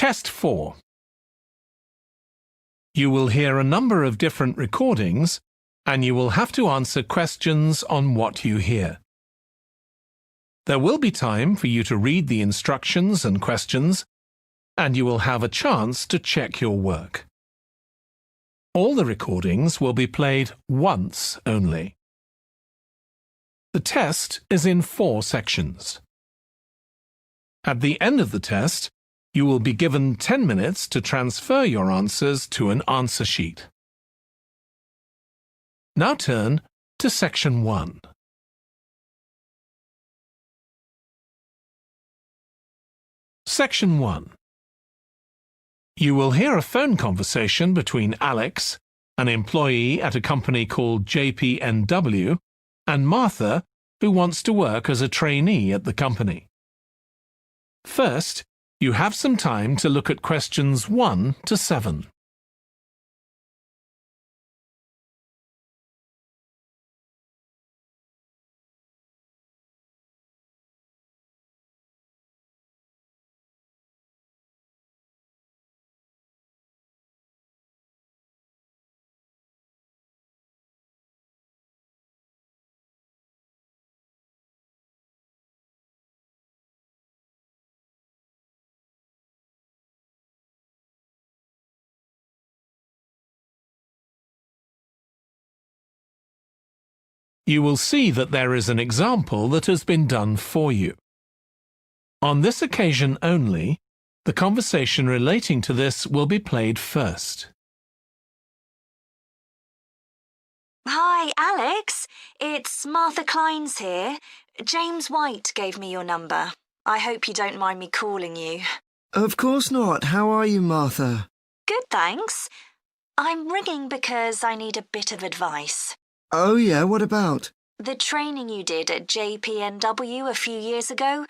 Test 4. You will hear a number of different recordings, and you will have to answer questions on what you hear. There will be time for you to read the instructions and questions, and you will have a chance to check your work. All the recordings will be played once only. The test is in 4 sections. At the end of the test, you will be given 10 minutes to transfer your answers to an answer sheet. Now turn to Section 1. Section 1. You will hear a phone conversation between Alex, an employee at a company called JPNW, and Martha, who wants to work as a trainee at the company. First, you have some time to look at questions 1 to 7. You will see that there is an example that has been done for you. On this occasion only, the conversation relating to this will be played first. Hi, Alex. It's Martha Kleins here. James White gave me your number. I hope you don't mind me calling you. Of course not. How are you, Martha? Good, thanks. I'm ringing because I need a bit of advice. Oh yeah, what about? The training you did at JPNW a few years ago,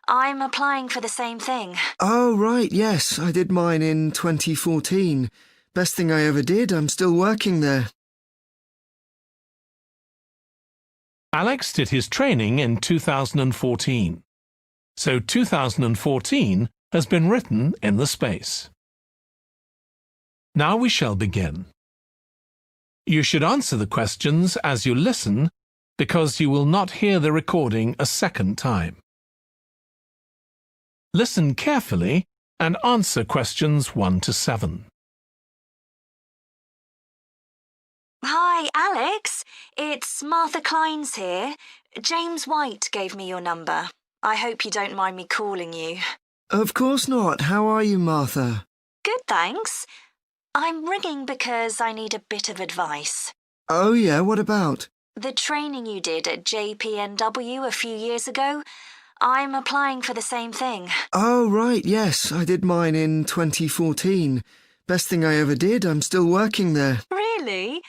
I'm applying for the same thing. Oh right, yes, I did mine in 2014. Best thing I ever did, I'm still working there. Alex did his training in 2014, so 2014 has been written in the space. Now we shall begin. You should answer the questions as you listen, because you will not hear the recording a second time. Listen carefully and answer questions 1 to 7. Hi, Alex. It's Martha Kleins here. James White gave me your number. I hope you don't mind me calling you. Of course not. How are you, Martha? Good, thanks. I'm ringing because I need a bit of advice. Oh yeah, what about? The training you did at JPNW a few years ago, I'm applying for the same thing. Oh right, yes, I did mine in 2014. Best thing I ever did, I'm still working there. Really?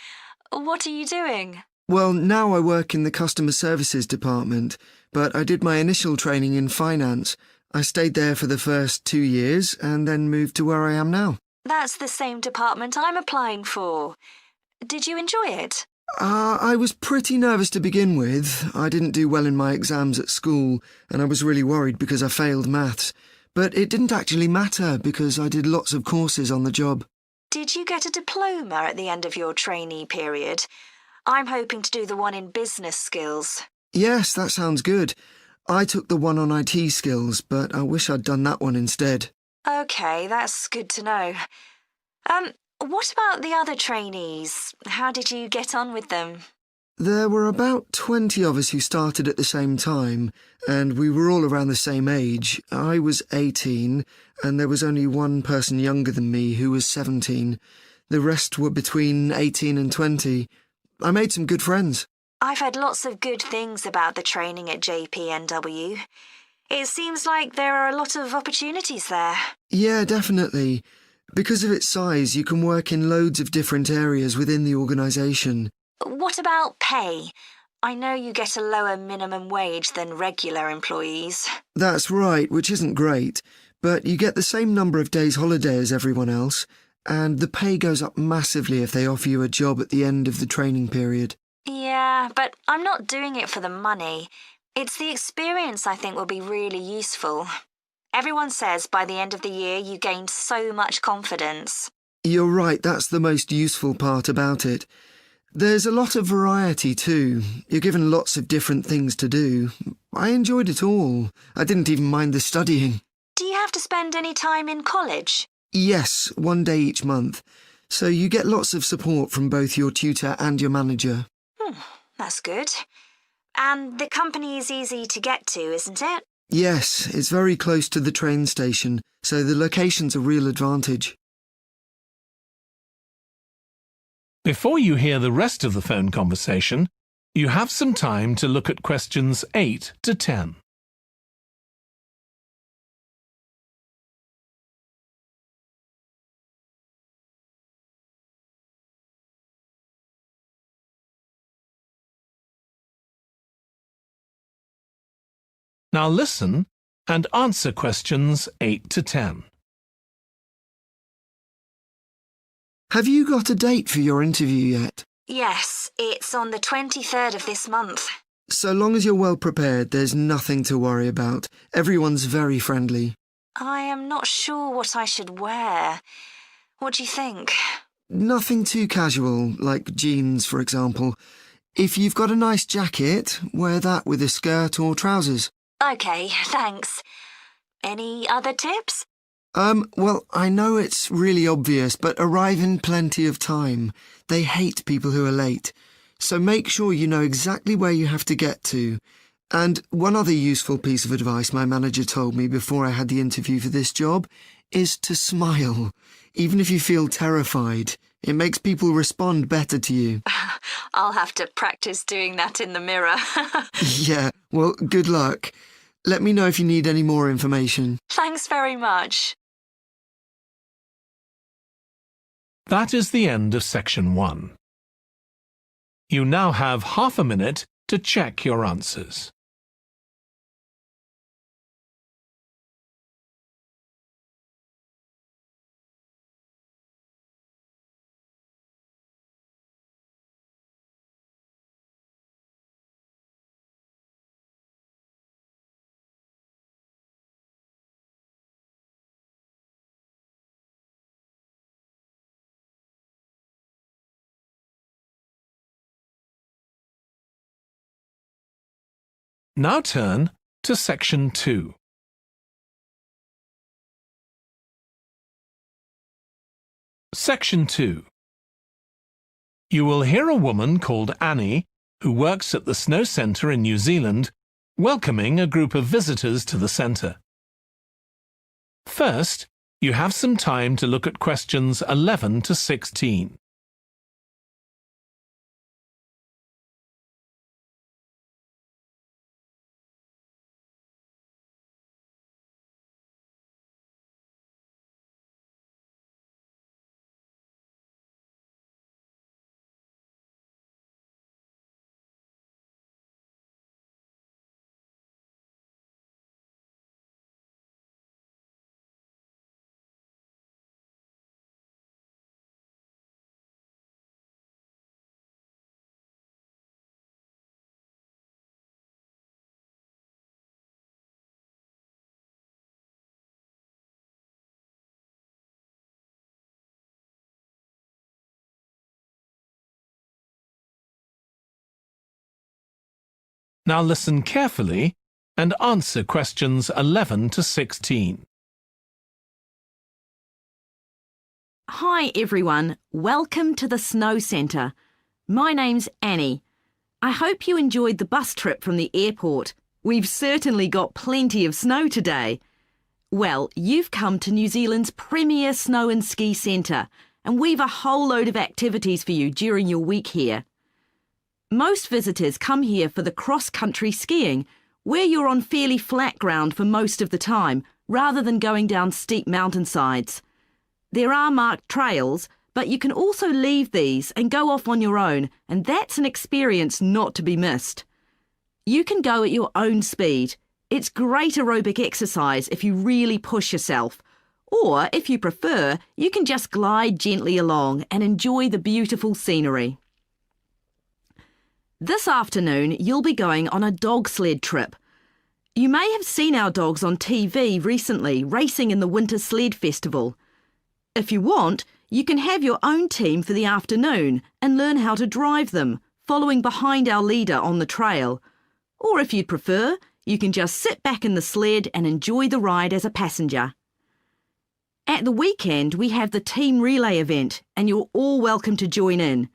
What are you doing? Well, now I work in the customer services department, but I did my initial training in finance. I stayed there for the first 2 years and then moved to where I am now. That's the same department I'm applying for. Did you enjoy it? I was pretty nervous to begin with. I didn't do well in my exams at school, and I was really worried because I failed maths. But it didn't actually matter because I did lots of courses on the job. Did you get a diploma at the end of your trainee period? I'm hoping to do the one in business skills. Yes, that sounds good. I took the one on IT skills, but I wish I'd done that one instead. OK, that's good to know. What about the other trainees? How did you get on with them? There were about 20 of us who started at the same time, and we were all around the same age. I was 18, and there was only one person younger than me who was 17. The rest were between 18 and 20. I made some good friends. I've heard lots of good things about the training at JPNW. It seems like there are a lot of opportunities there. Yeah, definitely. Because of its size, you can work in loads of different areas within the organisation. What about pay? I know you get a lower minimum wage than regular employees. That's right, which isn't great, but you get the same number of days holiday as everyone else, and the pay goes up massively if they offer you a job at the end of the training period. Yeah, but I'm not doing it for the money. It's the experience I think will be really useful. Everyone says by the end of the year you gained so much confidence. You're right, that's the most useful part about it. There's a lot of variety too. You're given lots of different things to do. I enjoyed it all. I didn't even mind the studying. Do you have to spend any time in college? Yes, 1 day each month. So you get lots of support from both your tutor and your manager. That's good. And the company is easy to get to, isn't it? Yes, it's very close to the train station, so the location's a real advantage. Before you hear the rest of the phone conversation, you have some time to look at questions 8 to 10. Now listen and answer questions 8 to 10. Have you got a date for your interview yet? Yes, it's on the 23rd of this month. So long as you're well prepared, there's nothing to worry about. Everyone's very friendly. I am not sure what I should wear. What do you think? Nothing too casual, like jeans, for example. If you've got a nice jacket, wear that with a skirt or trousers. OK, thanks. Any other tips? Well, I know it's really obvious, but arrive in plenty of time. They hate people who are late. So make sure you know exactly where you have to get to. And one other useful piece of advice my manager told me before I had the interview for this job is to smile, even if you feel terrified. It makes people respond better to you. I'll have to practice doing that in the mirror. Yeah, well, good luck. Let me know if you need any more information. Thanks very much. That is the end of section 1. You now have half a minute to check your answers. Now turn to section 2. Section 2. You will hear a woman called Annie, who works at the Snow Centre in New Zealand, welcoming a group of visitors to the centre. First, you have some time to look at questions 11 to 16. Now listen carefully and answer questions 11 to 16. Hi everyone, welcome to the Snow Centre. My name's Annie. I hope you enjoyed the bus trip from the airport. We've certainly got plenty of snow today. Well, you've come to New Zealand's premier snow and ski centre, and we've a whole load of activities for you during your week here. Most visitors come here for the cross-country skiing, where you're on fairly flat ground for most of the time, rather than going down steep mountainsides. There are marked trails, but you can also leave these and go off on your own, and that's an experience not to be missed. You can go at your own speed. It's great aerobic exercise if you really push yourself. Or, if you prefer, you can just glide gently along and enjoy the beautiful scenery. This afternoon, you'll be going on a dog sled trip. You may have seen our dogs on TV recently racing in the Winter Sled Festival. If you want, you can have your own team for the afternoon and learn how to drive them, following behind our leader on the trail. Or if you'd prefer, you can just sit back in the sled and enjoy the ride as a passenger. At the weekend, we have the team relay event, and you're all welcome to join in.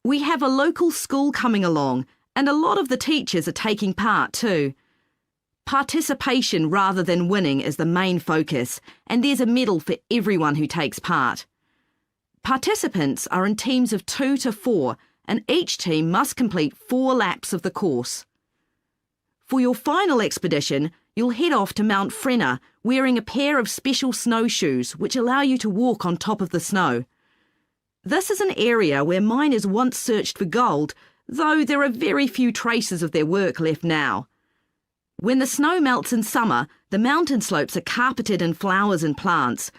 We have a local school coming along, and a lot of the teachers are taking part too. Participation rather than winning is the main focus, and there's a medal for everyone who takes part. Participants are in teams of 2 to 4, and each team must complete 4 laps of the course. For your final expedition, you'll head off to Mount Frenna wearing a pair of special snowshoes which allow you to walk on top of the snow. This is an area where miners once searched for gold, though there are very few traces of their work left now. When the snow melts in summer, the mountain slopes are carpeted in flowers and plants.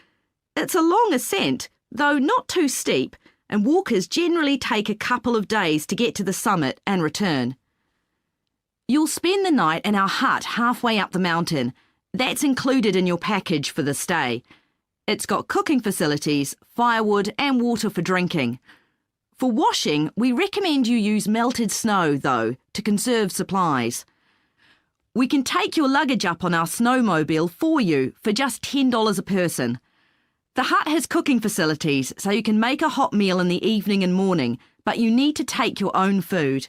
It's a long ascent, though not too steep, and walkers generally take a couple of days to get to the summit and return. You'll spend the night in our hut halfway up the mountain. That's included in your package for the stay. It's got cooking facilities, firewood and water for drinking. For washing, we recommend you use melted snow, though, to conserve supplies. We can take your luggage up on our snowmobile for you for just $10 a person. The hut has cooking facilities, so you can make a hot meal in the evening and morning, but you need to take your own food.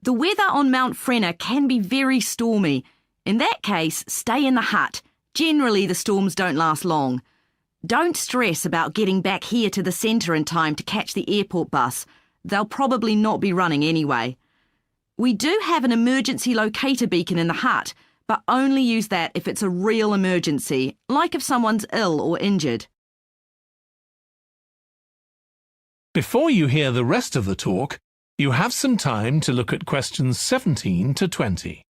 The weather on Mount Frenna can be very stormy. In that case, stay in the hut. Generally, the storms don't last long. Don't stress about getting back here to the centre in time to catch the airport bus. They'll probably not be running anyway. We do have an emergency locator beacon in the hut, but only use that if it's a real emergency, like if someone's ill or injured. Before you hear the rest of the talk, you have some time to look at questions 17 to 20.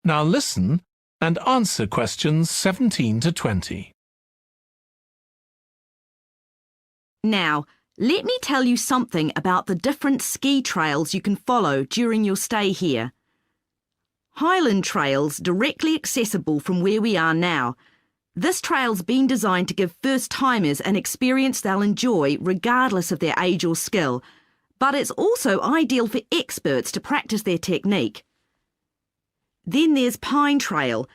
Now listen and answer questions 17 to 20. Now, let me tell you something about the different ski trails you can follow during your stay here. Highland Trail's directly accessible from where we are now. This trail's been designed to give first-timers an experience they'll enjoy regardless of their age or skill, but it's also ideal for experts to practice their technique. Then there's Pine Trail.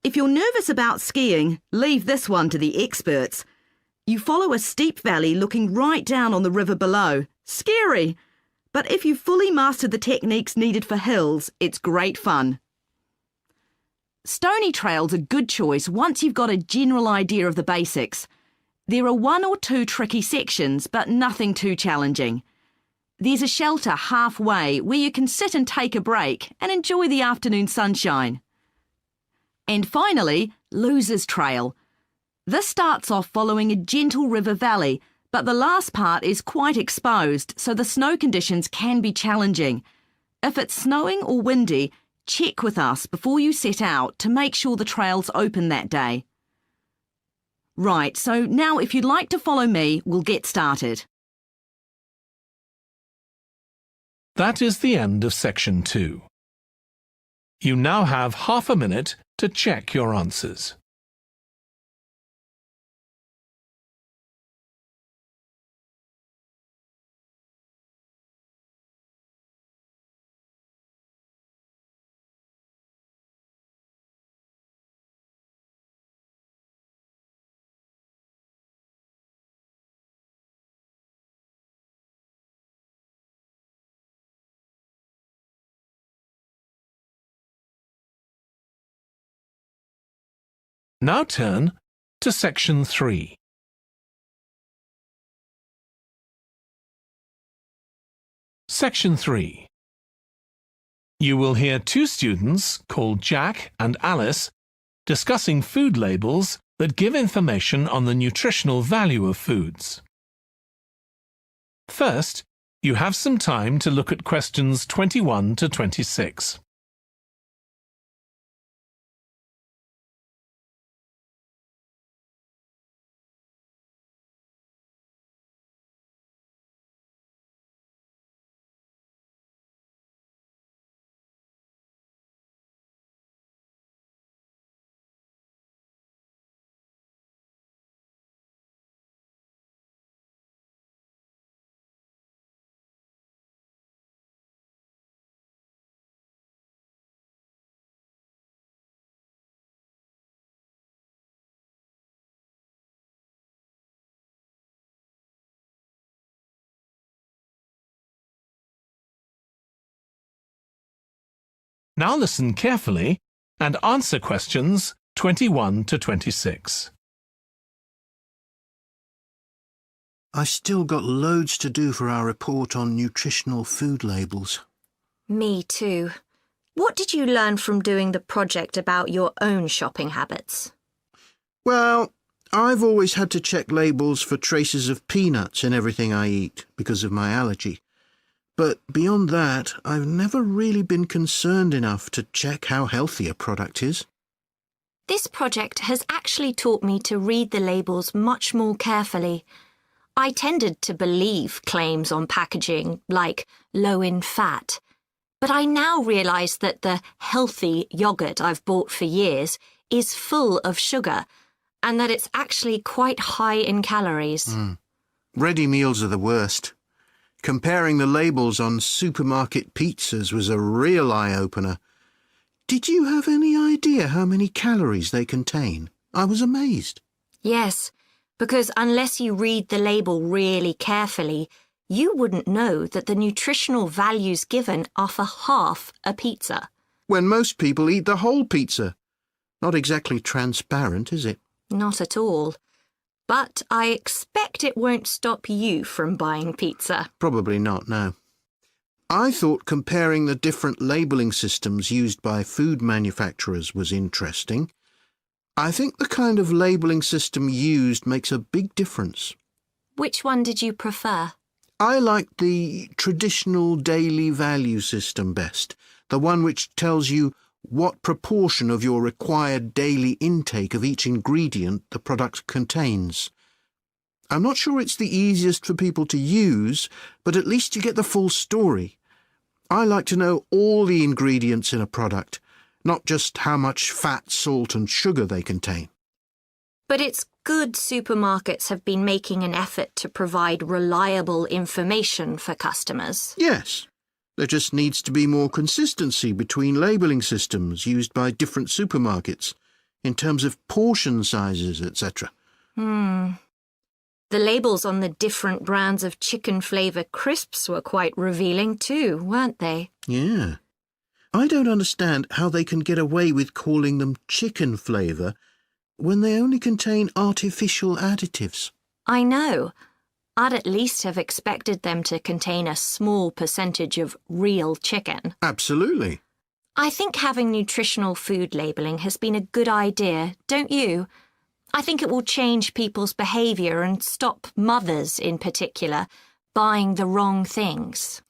If you're nervous about skiing, leave this one to the experts. You follow a steep valley looking right down on the river below. Scary! But if you've fully mastered the techniques needed for hills, it's great fun. Stony Trail's a good choice once you've got a general idea of the basics. There are 1 or 2 tricky sections, but nothing too challenging. There's a shelter halfway where you can sit and take a break and enjoy the afternoon sunshine. And finally, Losers Trail. This starts off following a gentle river valley, but the last part is quite exposed, so the snow conditions can be challenging. If it's snowing or windy, check with us before you set out to make sure the trail's open that day. Right, so now if you'd like to follow me, we'll get started. That is the end of section 2. You now have half a minute to check your answers. Now turn to section 3. Section 3. You will hear 2 students called Jack and Alice discussing food labels that give information on the nutritional value of foods. First, You have some time to look at questions 21 to 26. Now listen carefully and answer questions 21 to 26. I've still got loads to do for our report on nutritional food labels. Me too. What did you learn from doing the project about your own shopping habits? Well, I've always had to check labels for traces of peanuts in everything I eat because of my allergy. But beyond that, I've never really been concerned enough to check how healthy a product is. This project has actually taught me to read the labels much more carefully. I tended to believe claims on packaging, like low in fat. But I now realise that the healthy yoghurt I've bought for years is full of sugar, and that it's actually quite high in calories. Ready meals are the worst. Comparing the labels on supermarket pizzas was a real eye-opener. Did you have any idea how many calories they contain? I was amazed. Yes, because unless you read the label really carefully, you wouldn't know that the nutritional values given are for half a pizza. When most people eat the whole pizza. Not exactly transparent, is it? Not at all. But I expect it won't stop you from buying pizza. Probably not, no. I thought comparing the different labelling systems used by food manufacturers was interesting. I think the kind of labelling system used makes a big difference. Which one did you prefer? I liked the traditional daily value system best, the one which tells you what proportion of your required daily intake of each ingredient the product contains. I'm not sure it's the easiest for people to use, but at least you get the full story. I like to know all the ingredients in a product, not just how much fat, salt and sugar they contain. But it's good supermarkets have been making an effort to provide reliable information for customers. Yes. There just needs to be more consistency between labelling systems used by different supermarkets, in terms of portion sizes, etc. The labels on the different brands of chicken flavour crisps were quite revealing too, weren't they? Yeah. I don't understand how they can get away with calling them chicken flavour when they only contain artificial additives. I know. I'd at least have expected them to contain a small percentage of real chicken. Absolutely. I think having nutritional food labelling has been a good idea, don't you? I think it will change people's behaviour and stop mothers, in particular, buying the wrong things.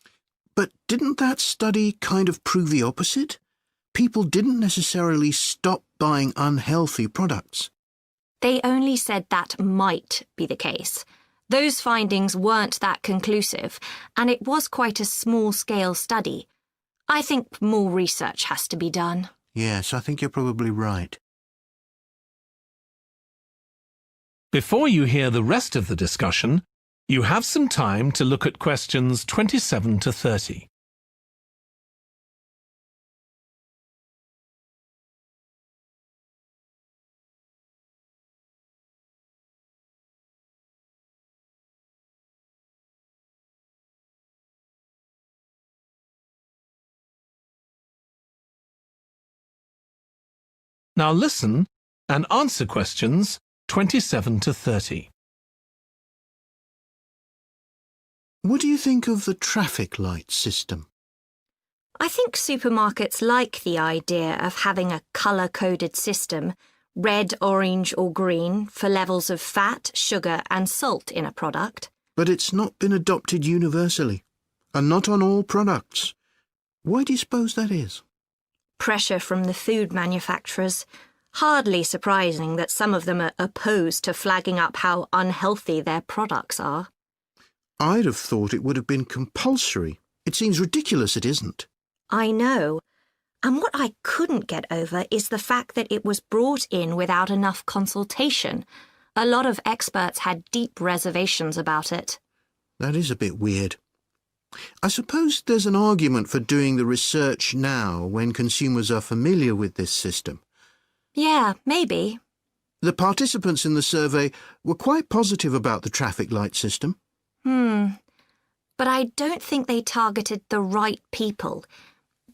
But didn't that study kind of prove the opposite? People didn't necessarily stop buying unhealthy products. They only said that might be the case. Those findings weren't that conclusive, and it was quite a small-scale study. I think more research has to be done. Yes, I think you're probably right. Before you hear the rest of the discussion, you have some time to look at questions 27 to 30. Now listen and answer questions 27 to 30. What do you think of the traffic light system? I think supermarkets like the idea of having a colour-coded system, red, orange or green, for levels of fat, sugar and salt in a product. But it's not been adopted universally. And not on all products. Why do you suppose that is? Pressure from the food manufacturers. Hardly surprising that some of them are opposed to flagging up how unhealthy their products are. I'd have thought it would have been compulsory. It seems ridiculous it isn't. I know. And what I couldn't get over is the fact that it was brought in without enough consultation. A lot of experts had deep reservations about it. That is a bit weird. I suppose there's an argument for doing the research now when consumers are familiar with this system. Yeah, maybe. The participants in the survey were quite positive about the traffic light system. But I don't think they targeted the right people.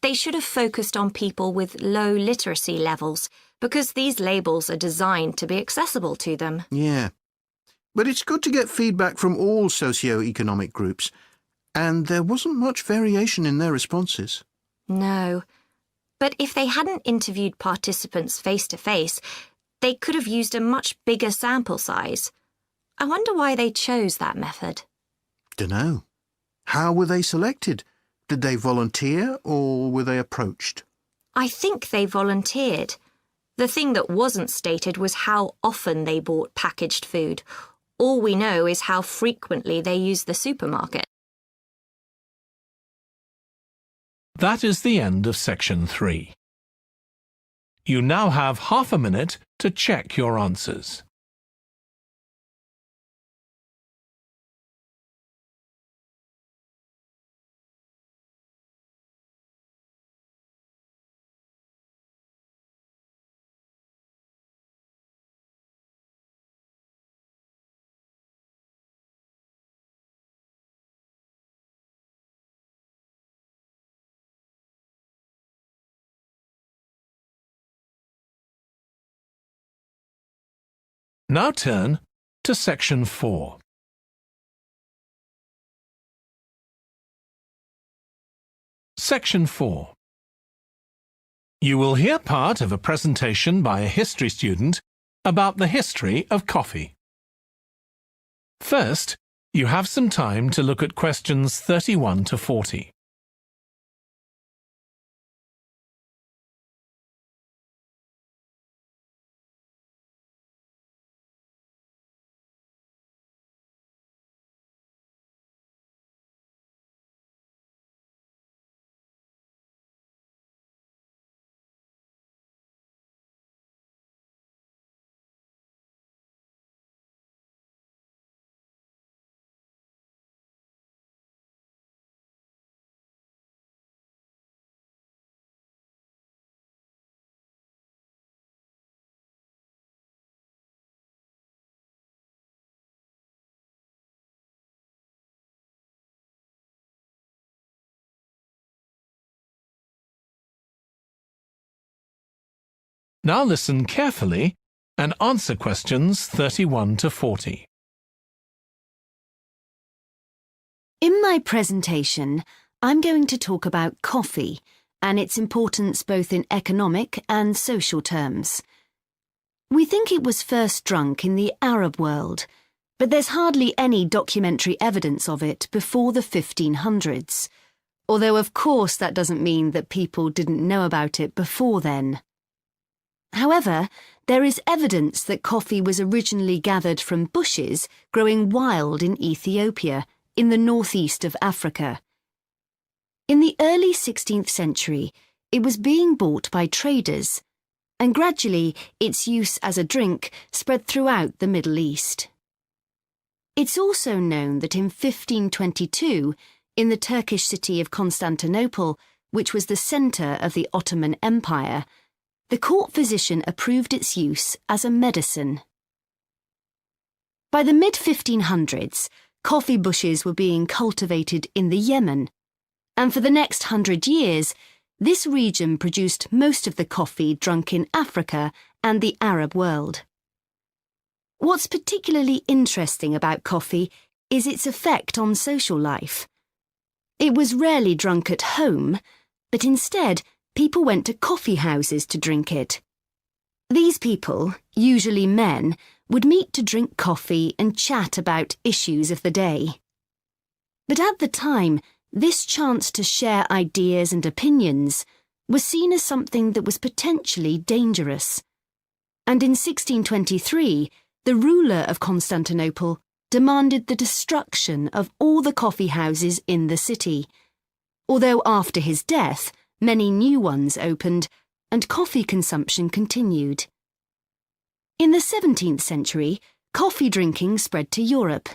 They should have focused on people with low literacy levels, because these labels are designed to be accessible to them. Yeah. But it's good to get feedback from all socio-economic groups, and there wasn't much variation in their responses. No. But if they hadn't interviewed participants face-to-face, they could have used a much bigger sample size. I wonder why they chose that method. Dunno. How were they selected? Did they volunteer or were they approached? I think they volunteered. The thing that wasn't stated was how often they bought packaged food. All we know is how frequently they used the supermarket. That is the end of section 3. You now have half a minute to check your answers. Now turn to section 4. Section 4. You will hear part of a presentation by a history student about the history of coffee. First, you have some time to look at questions 31 to 40. Now listen carefully and answer questions 31 to 40. In my presentation, I'm going to talk about coffee and its importance both in economic and social terms. We think it was first drunk in the Arab world, but there's hardly any documentary evidence of it before the 1500s, although of course that doesn't mean that people didn't know about it before then. However, there is evidence that coffee was originally gathered from bushes growing wild in Ethiopia, in the northeast of Africa. In the early 16th century, it was being bought by traders, and gradually its use as a drink spread throughout the Middle East. It's also known that in 1522, in the Turkish city of Constantinople, which was the centre of the Ottoman Empire, the court physician approved its use as a medicine. By the mid-1500s, coffee bushes were being cultivated in the Yemen, and for the next 100 years, this region produced most of the coffee drunk in Africa and the Arab world. What's particularly interesting about coffee is its effect on social life. It was rarely drunk at home, but instead, people went to coffee houses to drink it. These people, usually men, would meet to drink coffee and chat about issues of the day. But at the time, This chance to share ideas and opinions was seen as something that was potentially dangerous. And in 1623, the ruler of Constantinople demanded the destruction of all the coffee houses in the city, although after his death, many new ones opened and coffee consumption continued. In the 17th century, coffee drinking spread to Europe,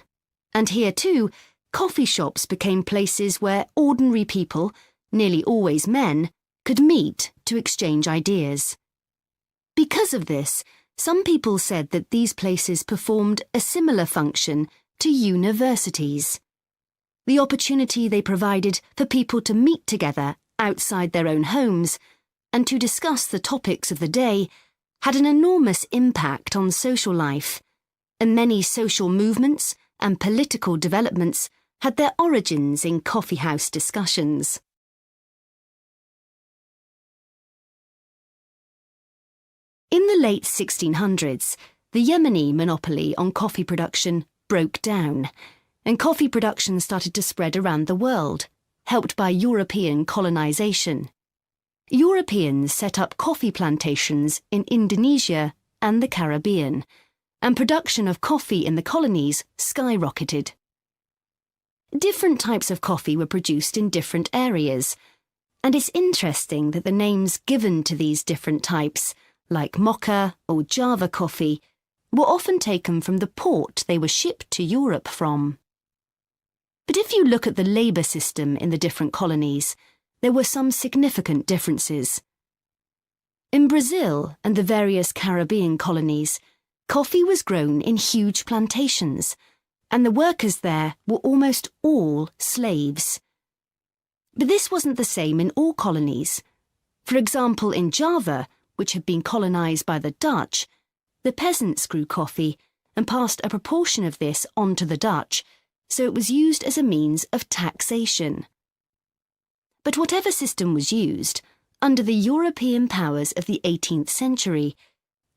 and here too, coffee shops became places where ordinary people, nearly always men, could meet to exchange ideas. Because of this, some people said that these places performed a similar function to universities. The opportunity they provided for people to meet together outside their own homes and to discuss the topics of the day had an enormous impact on social life, and many social movements and political developments had their origins in coffeehouse discussions. In the late 1600s, the Yemeni monopoly on coffee production broke down, and coffee production started to spread around the world, helped by European colonization. Europeans set up coffee plantations in Indonesia and the Caribbean, and production of coffee in the colonies skyrocketed. Different types of coffee were produced in different areas, and it's interesting that the names given to these different types, like Mocha or Java coffee, were often taken from the port they were shipped to Europe from. But if you look at the labour system in the different colonies, there were some significant differences. In Brazil and the various Caribbean colonies, coffee was grown in huge plantations, and the workers there were almost all slaves. But this wasn't the same in all colonies. For example, in Java, which had been colonised by the Dutch, the peasants grew coffee and passed a proportion of this on to the Dutch, so it was used as a means of taxation. But whatever system was used, under the European powers of the 18th century,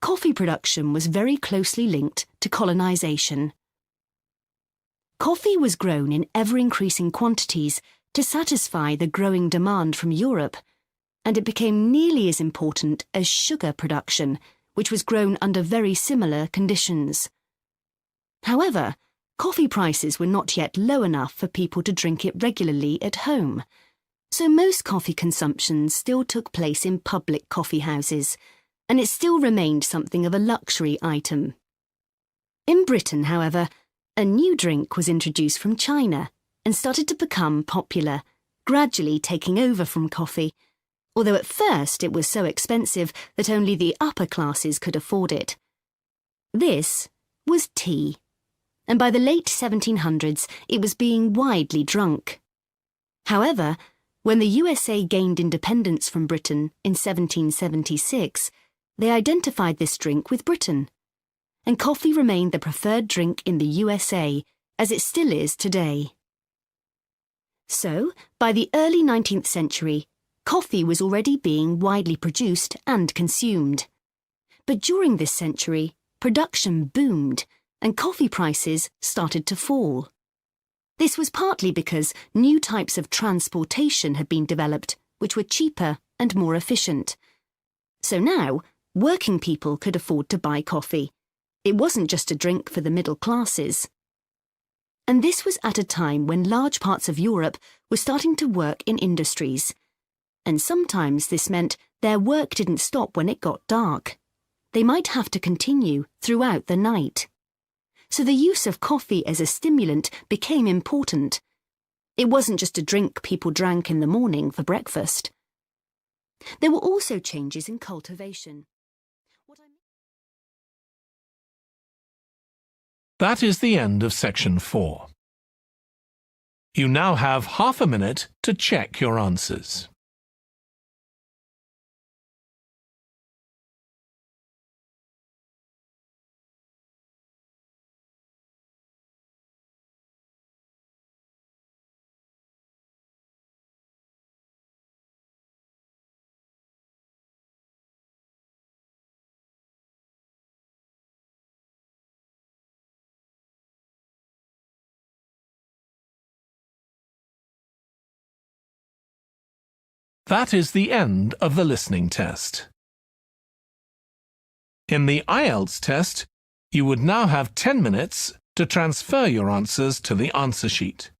coffee production was very closely linked to colonisation. Coffee was grown in ever-increasing quantities to satisfy the growing demand from Europe, and it became nearly as important as sugar production, which was grown under very similar conditions. However, coffee prices were not yet low enough for people to drink it regularly at home, so most coffee consumption still took place in public coffee houses, and it still remained something of a luxury item. In Britain, however, a new drink was introduced from China and started to become popular, gradually taking over from coffee, although at first it was so expensive that only the upper classes could afford it. This was tea, and by the late 1700s it was being widely drunk. However, when the USA gained independence from Britain in 1776, they identified this drink with Britain, and coffee remained the preferred drink in the USA, as it still is today. So, by the early 19th century, coffee was already being widely produced and consumed. But during this century, production boomed and coffee prices started to fall. This was partly because new types of transportation had been developed, which were cheaper and more efficient. So now, working people could afford to buy coffee. It wasn't just a drink for the middle classes. And this was at a time when large parts of Europe were starting to work in industries. And sometimes this meant their work didn't stop when it got dark. They might have to continue throughout the night. So the use of coffee as a stimulant became important. It wasn't just a drink people drank in the morning for breakfast. There were also changes in cultivation. That is the end of section 4. You now have half a minute to check your answers. That is the end of the listening test. In the IELTS test, you would now have 10 minutes to transfer your answers to the answer sheet.